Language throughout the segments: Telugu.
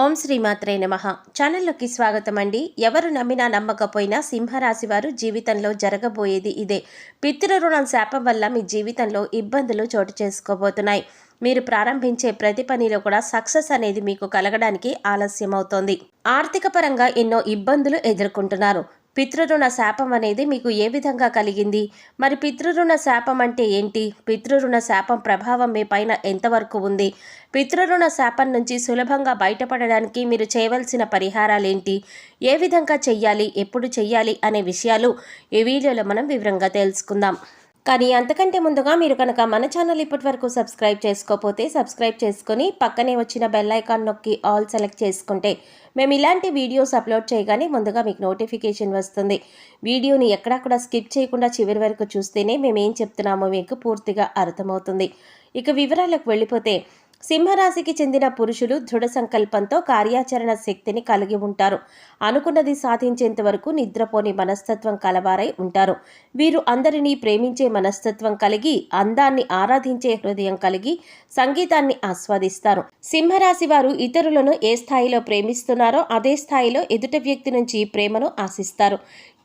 ఓం శ్రీమాత్రే నమః. ఛానల్లోకి స్వాగతం అండి. ఎవరు నమ్మినా నమ్మకపోయినా సింహరాశి వారు జీవితంలో జరగబోయేది ఇదే. పితృరుణం శాపం వల్ల మీ జీవితంలో ఇబ్బందులు చోటు చేసుకోబోతున్నాయి. మీరు ప్రారంభించే ప్రతి పనిలో కూడా సక్సెస్ అనేది మీకు కలగడానికి ఆలస్యం అవుతోంది. ఆర్థిక పరంగా ఎన్నో ఇబ్బందులు ఎదుర్కొంటున్నారు. పితృరుణ శాపం అనేది మీకు ఏ విధంగా కలిగింది? మరి పితృరుణ శాపం అంటే ఏంటి? పితృరుణ శాపం ప్రభావం మీ పైన ఎంతవరకు ఉంది? పితృరుణ శాపం నుంచి సులభంగా బయటపడడానికి మీరు చేయవలసిన పరిహారాలేంటి? ఏ విధంగా చెయ్యాలి? ఎప్పుడు చెయ్యాలి? అనే విషయాలు ఈ వీడియోలో మనం వివరంగా తెలుసుకుందాం. కానీ అంతకంటే ముందుగా మీరు కనుక మన ఛానల్ ఇప్పటి వరకు సబ్స్క్రైబ్ చేసుకోకపోతే సబ్స్క్రైబ్ చేసుకొని పక్కనే వచ్చిన బెల్ ఐకాన్ నొక్కి ఆల్ సెలెక్ట్ చేసుకుంటే మేము ఇలాంటి వీడియోస్ అప్లోడ్ చేయగానే ముందుగా మీకు నోటిఫికేషన్ వస్తుంది. వీడియోని ఎక్కడా కూడా స్కిప్ చేయకుండా చివరి వరకు చూస్తేనే మేము ఏం చెప్తున్నామో మీకు పూర్తిగా అర్థమవుతుంది. ఇక వివరాలకు వెళ్ళిపోతే, సింహరాశికి చెందిన పురుషులు దృఢ సంకల్పంతో కార్యాచరణ శక్తిని కలిగి ఉంటారు. అనుకున్నది సాధించేంత వరకు నిద్రపోని మనస్తత్వం కలవారై ఉంటారు. వీరు అందరినీ ప్రేమించే మనస్తత్వం కలిగి, అందాన్ని ఆరాధించే హృదయం కలిగి, సంగీతాన్ని ఆస్వాదిస్తారు. సింహరాశి వారు ఇతరులను ఏ స్థాయిలో ప్రేమిస్తున్నారో అదే స్థాయిలో ఎదుటి వ్యక్తి నుంచి ప్రేమను ఆశిస్తారు.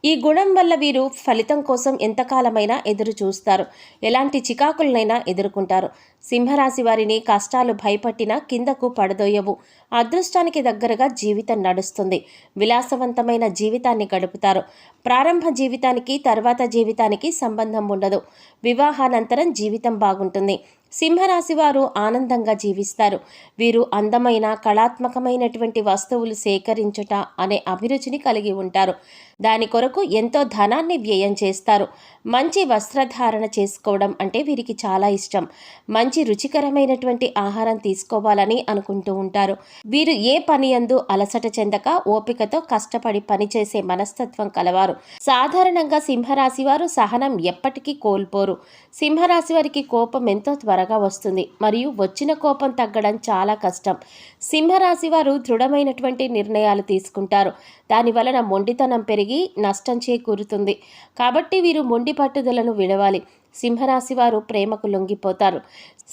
ఈ గుణం వల్ల వీరు ఫలితం కోసం ఎంతకాలమైనా ఎదురు చూస్తారు. ఎలాంటి చికాకులనైనా ఎదుర్కొంటారు. సింహరాశి వారిని కష్టాలు భయపట్టినా కిందకు పడదోయవు. అదృష్టానికి దగ్గరగా జీవితం నడుస్తుంది. విలాసవంతమైన జీవితాన్ని గడుపుతారు. ప్రారంభ జీవితానికి తర్వాత జీవితానికి సంబంధం ఉండదు. వివాహానంతరం జీవితం బాగుంటుంది. సింహరాశి వారు ఆనందంగా జీవిస్తారు. వీరు అందమైన కళాత్మకమైనటువంటి వస్తువులు సేకరించుట అనే అభిరుచిని కలిగి ఉంటారు. దాని కొరకు ఎంతో ధనాన్ని వ్యయం చేస్తారు. మంచి వస్త్రధారణ చేసుకోవడం అంటే వీరికి చాలా ఇష్టం. మంచి రుచికరమైనటువంటి ఆహారం తీసుకోవాలని అనుకుంటూ ఉంటారు. వీరు ఏ పని యందు అలసట చెందక ఓపికతో కష్టపడి పనిచేసే మనస్తత్వం కలవారు. సాధారణంగా సింహరాశి వారు సహనం ఎప్పటికీ కోల్పోరు. సింహరాశి వారికి కోపం ఎంతో త్వరగా వస్తుంది మరియు వచ్చిన కోపం తగ్గడం చాలా కష్టం. సింహరాశి వారు దృఢమైనటువంటి నిర్ణయాలు తీసుకుంటారు. దాని వలన మొండితనం పెరిగి నష్టం చేకూరుతుంది. కాబట్టి వీరు మొండి పట్టుదలను విడవాలి. సింహరాశి వారు ప్రేమకు లొంగిపోతారు.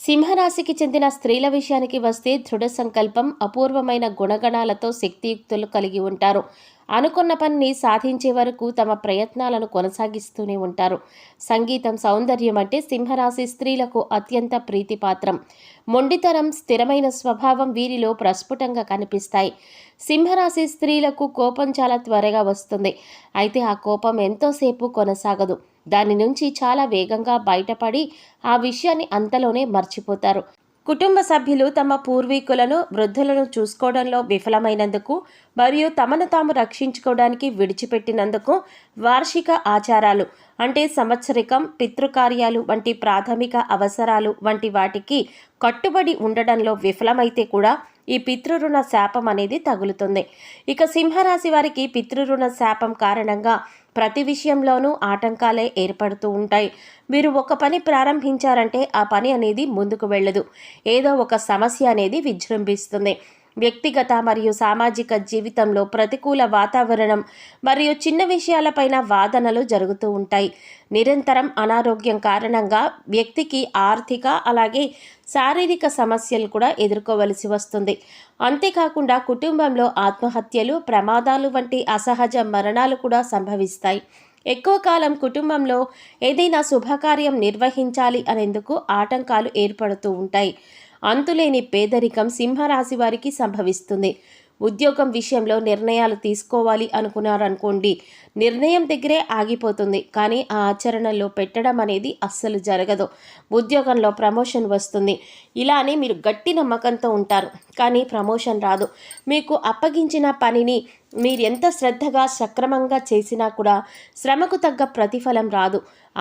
సింహరాశికి చెందిన స్త్రీల విషయానికి వస్తే దృఢ సంకల్పం, అపూర్వమైన గుణగణాలతో శక్తియుక్తులు కలిగి ఉంటారు. అనుకున్న పనిని సాధించే వరకు తమ ప్రయత్నాలను కొనసాగిస్తూనే ఉంటారు. సంగీతం, సౌందర్యం అంటే సింహరాశి స్త్రీలకు అత్యంత ప్రీతిపాత్రం. మొండితనం, స్థిరమైన స్వభావం వీరిలో ప్రస్ఫుటంగా కనిపిస్తాయి. సింహరాశి స్త్రీలకు కోపం చాలా త్వరగా వస్తుంది. అయితే ఆ కోపం ఎంతోసేపు కొనసాగదు. దాని నుంచి చాలా వేగంగా బయటపడి ఆ విషయాన్ని అంతలోనే మర్చిపోతారు. కుటుంబ సభ్యులు తమ పూర్వీకులను, వృద్ధులను చూసుకోవడంలో విఫలమైనందుకు మరియు తమను తాము రక్షించుకోవడానికి విడిచిపెట్టినందుకు వార్షిక ఆచారాలు అంటే సంవత్సరికం, పితృకార్యాలు వంటి ప్రాథమిక అవసరాలు వంటి వాటికి కట్టుబడి ఉండడంలో విఫలమైతే కూడా ఈ పితృరుణ శాపం అనేది తగులుతుంది. ఇక సింహరాశి వారికి పితృరుణ శాపం కారణంగా ప్రతి విషయంలోనూ ఆటంకాలే ఏర్పడుతూ ఉంటాయి. మీరు ఒక పని ప్రారంభించారంటే ఆ పని అనేది ముందుకు వెళ్ళదు. ఏదో ఒక సమస్య అనేది విజృంభిస్తుంది. వ్యక్తిగత మరియు సామాజిక జీవితంలో ప్రతికూల వాతావరణం మరియు చిన్న విషయాలపైన వాదనలు జరుగుతూ ఉంటాయి. నిరంతరం అనారోగ్యం కారణంగా వ్యక్తికి ఆర్థిక అలాగే శారీరక సమస్యలు కూడా ఎదుర్కోవలసి వస్తుంది. అంతేకాకుండా కుటుంబంలో ఆత్మహత్యలు, ప్రమాదాలు వంటి అసహజ మరణాలు కూడా సంభవిస్తాయి. ఎక్కువ కాలం కుటుంబంలో ఏదైనా శుభకార్యం నిర్వహించాలి అనేందుకు ఆటంకాలు ఏర్పడుతూ ఉంటాయి. అంతులేని పేదరికం సింహరాశి వారికి సంభవిస్తుంది. ఉద్యోగం విషయంలో నిర్ణయాలు తీసుకోవాలి అనుకున్నారనుకోండి, నిర్ణయం దగ్గరే ఆగిపోతుంది. కానీ ఆ ఆచరణలో పెట్టడం అనేది అస్సలు జరగదు. ఉద్యోగంలో ప్రమోషన్ వస్తుంది. ఇలానే మీరు గట్టి నమ్మకంతో ఉంటారు, కానీ ప్రమోషన్ రాదు. మీకు అప్పగించిన పనిని మీరు ఎంత శ్రద్ధగా సక్రమంగా చేసినా కూడా శ్రమకు తగ్గ ప్రతిఫలం రాదు.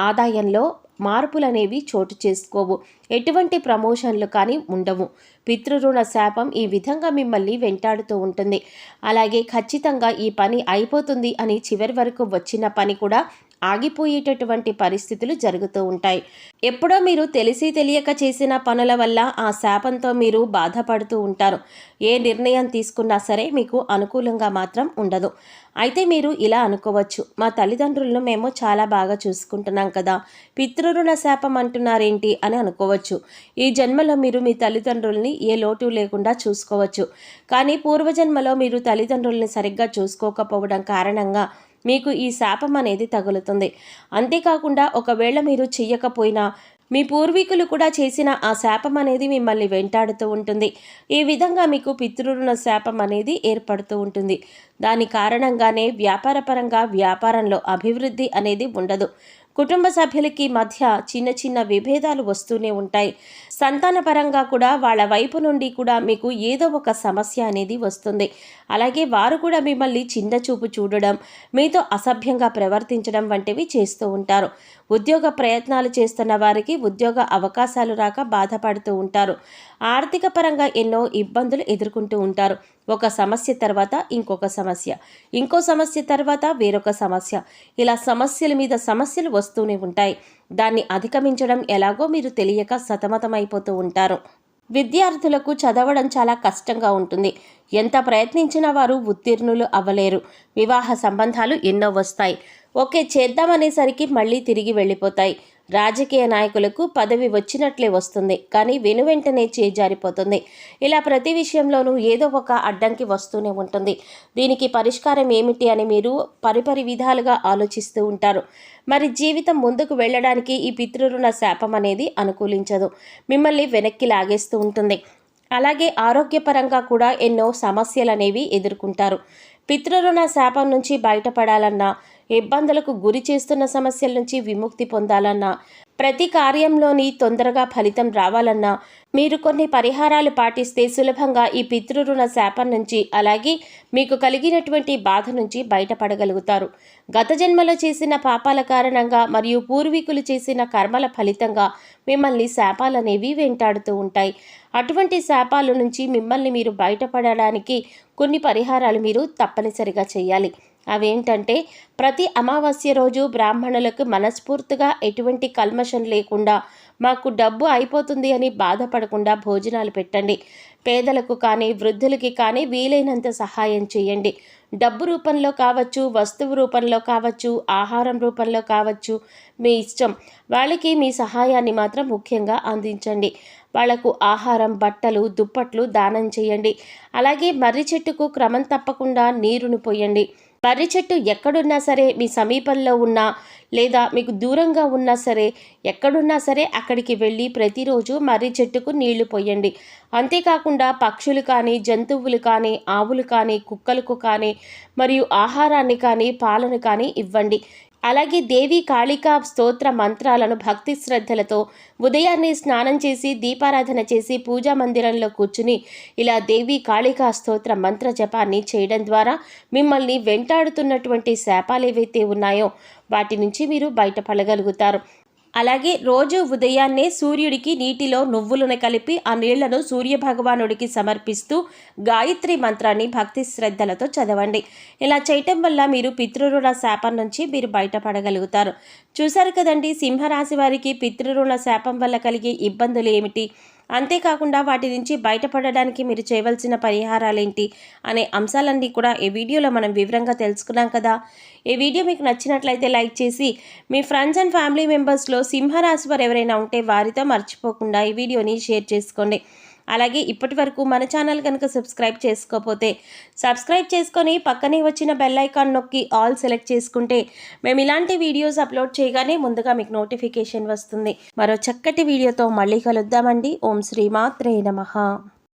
ఆదాయంలో మార్పులనేవి చోటు చేసుకోవు. ఎటువంటి ప్రమోషన్లు కానీ ఉండవు. పితృరుణ శాపం ఈ విధంగా మిమ్మల్ని వెంటాడుతూ ఉంటుంది. అలాగే ఖచ్చితంగా ఈ పని అయిపోతుంది అని చివరి వరకు వచ్చిన పని కూడా ఆగిపోయేటటువంటి పరిస్థితులు జరుగుతూ ఉంటాయి. ఎప్పుడో మీరు తెలిసి తెలియక చేసిన పనుల వల్ల ఆ శాపంతో మీరు బాధపడుతూ ఉంటారు. ఏ నిర్ణయం తీసుకున్నా సరే మీకు అనుకూలంగా మాత్రం ఉండదు. అయితే మీరు ఇలా అనుకోవచ్చు, మా తల్లిదండ్రులను మేము చాలా బాగా చూసుకుంటున్నాం కదా, పితృరుణ శాపం అంటున్నారేంటి అని అనుకోవచ్చు. ఈ జన్మలో మీరు మీ తల్లిదండ్రుల్ని ఏ లోటు లేకుండా చూసుకోవచ్చు. కానీ పూర్వజన్మలో మీరు తల్లిదండ్రుల్ని సరిగ్గా చూసుకోకపోవడం కారణంగా మీకు ఈ శాపం అనేది తగులుతుంది. అంతేకాకుండా ఒకవేళ మీరు చెయ్యకపోయినా మీ పూర్వీకులు కూడా చేసిన ఆ శాపం అనేది మిమ్మల్ని వెంటాడుతూ ఉంటుంది. ఈ విధంగా మీకు పితృరుణ శాపం అనేది ఏర్పడుతూ ఉంటుంది. దాని కారణంగానే వ్యాపారపరంగా వ్యాపారంలో అభివృద్ధి అనేది ఉండదు. కుటుంబ సభ్యులకి మధ్య చిన్న చిన్న విభేదాలు వస్తూనే ఉంటాయి. సంతానపరంగా కూడా వాళ్ళ వైపు నుండి కూడా మీకు ఏదో ఒక సమస్య అనేది వస్తుంది. అలాగే వారు కూడా మిమ్మల్ని చిన్న చూపు చూడడం, మీతో అసభ్యంగా ప్రవర్తించడం వంటివి చేస్తూ ఉంటారు. ఉద్యోగ ప్రయత్నాలు చేస్తున్న వారికి ఉద్యోగ అవకాశాలు రాక బాధపడుతూ ఉంటారు. ఆర్థిక పరంగా ఎన్నో ఇబ్బందులు ఎదుర్కొంటూ ఉంటారు. ఒక సమస్య తర్వాత ఇంకొక సమస్య, ఇంకో సమస్య తర్వాత వేరొక సమస్య, ఇలా సమస్యల మీద సమస్యలు వస్తూనే ఉంటాయి. దాన్ని అధిగమించడం ఎలాగో మీరు తెలియక సతమతమైపోతూ ఉంటారు. విద్యార్థులకు చదవడం చాలా కష్టంగా ఉంటుంది. ఎంత ప్రయత్నించినా వారు ఉత్తీర్ణులు అవ్వలేరు. వివాహ సంబంధాలు ఎన్నో వస్తాయి, ఓకే చేద్దామనేసరికి మళ్ళీ తిరిగి వెళ్ళిపోతాయి. రాజకీయ నాయకులకు పదవి వచ్చినట్లే వస్తుంది, కానీ వెనువెంటనే చేజారిపోతుంది. ఇలా ప్రతి విషయంలోనూ ఏదో ఒక అడ్డంకి వస్తూనే ఉంటుంది. దీనికి పరిష్కారం ఏమిటి అని మీరు పరిపరి విధాలుగా ఆలోచిస్తూ ఉంటారు. మరి జీవితం ముందుకు వెళ్ళడానికి ఈ పితృరుణ శాపం అనేది అనుకూలించదు, మిమ్మల్ని వెనక్కి లాగేస్తూ ఉంటుంది. అలాగే ఆరోగ్యపరంగా కూడా ఎన్నో సమస్యలు అనేవి ఎదుర్కొంటారు. పితృరుణ శాపం నుంచి బయటపడాలన్నా, ఇబ్బందులకు గురి చేస్తున్న సమస్యల నుంచి విముక్తి పొందాలన్నా, ప్రతి కార్యంలోని తొందరగా ఫలితం రావాలన్నా మీరు కొన్ని పరిహారాలు పాటిస్తే సులభంగా ఈ పితృరుణ శాపం నుంచి, అలాగే మీకు కలిగినటువంటి బాధ నుంచి బయటపడగలుగుతారు. గత జన్మలో చేసిన పాపాల కారణంగా మరియు పూర్వీకులు చేసిన కర్మల ఫలితంగా మిమ్మల్ని శాపాలనేవి వెంటాడుతూ ఉంటాయి. అటువంటి శాపాల నుంచి మిమ్మల్ని మీరు బయటపడడానికి కొన్ని పరిహారాలు మీరు తప్పనిసరిగా చేయాలి. అవేంటంటే, ప్రతి అమావాస్య రోజు బ్రాహ్మణులకు మనస్ఫూర్తిగా ఎటువంటి కల్మషం లేకుండా, మాకు డబ్బు అయిపోతుంది అని బాధపడకుండా భోజనాలు పెట్టండి. పేదలకు కానీ వృద్ధులకి కానీ వీలైనంత సహాయం చేయండి. డబ్బు రూపంలో కావచ్చు, వస్తువు రూపంలో కావచ్చు, ఆహారం రూపంలో కావచ్చు, మీ ఇష్టం. వాళ్ళకి మీ సహాయాన్ని మాత్రం ముఖ్యంగా అందించండి. వాళ్లకు ఆహారం, బట్టలు, దుప్పట్లు దానం చేయండి. అలాగే మర్రి చెట్టుకు క్రమం తప్పకుండా నీరును పోయండి. మర్రి చెట్టు ఎక్కడున్నా సరే, మీ సమీపంలో ఉన్నా లేదా మీకు దూరంగా ఉన్నా సరే, ఎక్కడున్నా సరే అక్కడికి వెళ్ళి ప్రతిరోజు మర్రి చెట్టుకు నీళ్లు పోయండి. అంతేకాకుండా పక్షులు కానీ, జంతువులు కానీ, ఆవులు కానీ, కుక్కలకు కానీ మరియు ఆహారాన్ని కానీ, పాలను కానీ ఇవ్వండి. అలాగే దేవి కాళికా స్తోత్ర మంత్రాలను భక్తి శ్రద్ధలతో ఉదయాన్నే స్నానం చేసి దీపారాధన చేసి పూజా మందిరంలో కూర్చుని ఇలా దేవి కాళికా స్తోత్ర మంత్ర జపాన్ని చేయడం ద్వారా మిమ్మల్ని వెంటాడుతున్నటువంటి శాపాలు ఏవైతే ఉన్నాయో వాటి నుంచి మీరు బయటపడగలుగుతారు. అలాగే రోజు ఉదయాన్నే సూర్యుడికి నీటిలో నువ్వులను కలిపి ఆ నీళ్లను సూర్యభగవానుడికి సమర్పిస్తూ గాయత్రి మంత్రాన్ని భక్తి శ్రద్ధలతో చదవండి. ఇలా చేయటం వల్ల మీరు పితృరుణ శాపం నుంచి మీరు బయటపడగలుగుతారు. చూశారు కదండి, సింహరాశి వారికి పితృరుణ శాపం వల్ల కలిగే ఇబ్బందులు ఏమిటి, అంతేకాకుండా వాటి నుంచి బయటపడడానికి మీరు చేయవలసిన పరిహారాలేంటి అనే అంశాలన్నీ కూడా ఈ వీడియోలో మనం వివరంగా తెలుసుకున్నాం కదా. ఈ వీడియో మీకు నచ్చినట్లయితే లైక్ చేసి మీ ఫ్రెండ్స్ అండ్ ఫ్యామిలీ మెంబర్స్లో సింహరాశి వారు ఎవరైనా ఉంటే వారితో మర్చిపోకుండా ఈ వీడియోని షేర్ చేసుకోండి. అలాగే ఇప్పటి వరకు మన ఛానల్ కనుక సబ్స్క్రైబ్ చేసుకోకపోతే సబ్స్క్రైబ్ చేసుకొని పక్కనే వచ్చిన బెల్ ఐకాన్ నొక్కి ఆల్ సెలెక్ట్ చేసుకుంటే మేము ఇలాంటి వీడియోస్ అప్లోడ్ చేయగానే ముందుగా మీకు నోటిఫికేషన్ వస్తుంది. మరో చక్కటి వీడియోతో మళ్ళీ కలుద్దామండి. ఓం శ్రీ మాత్రే నమః.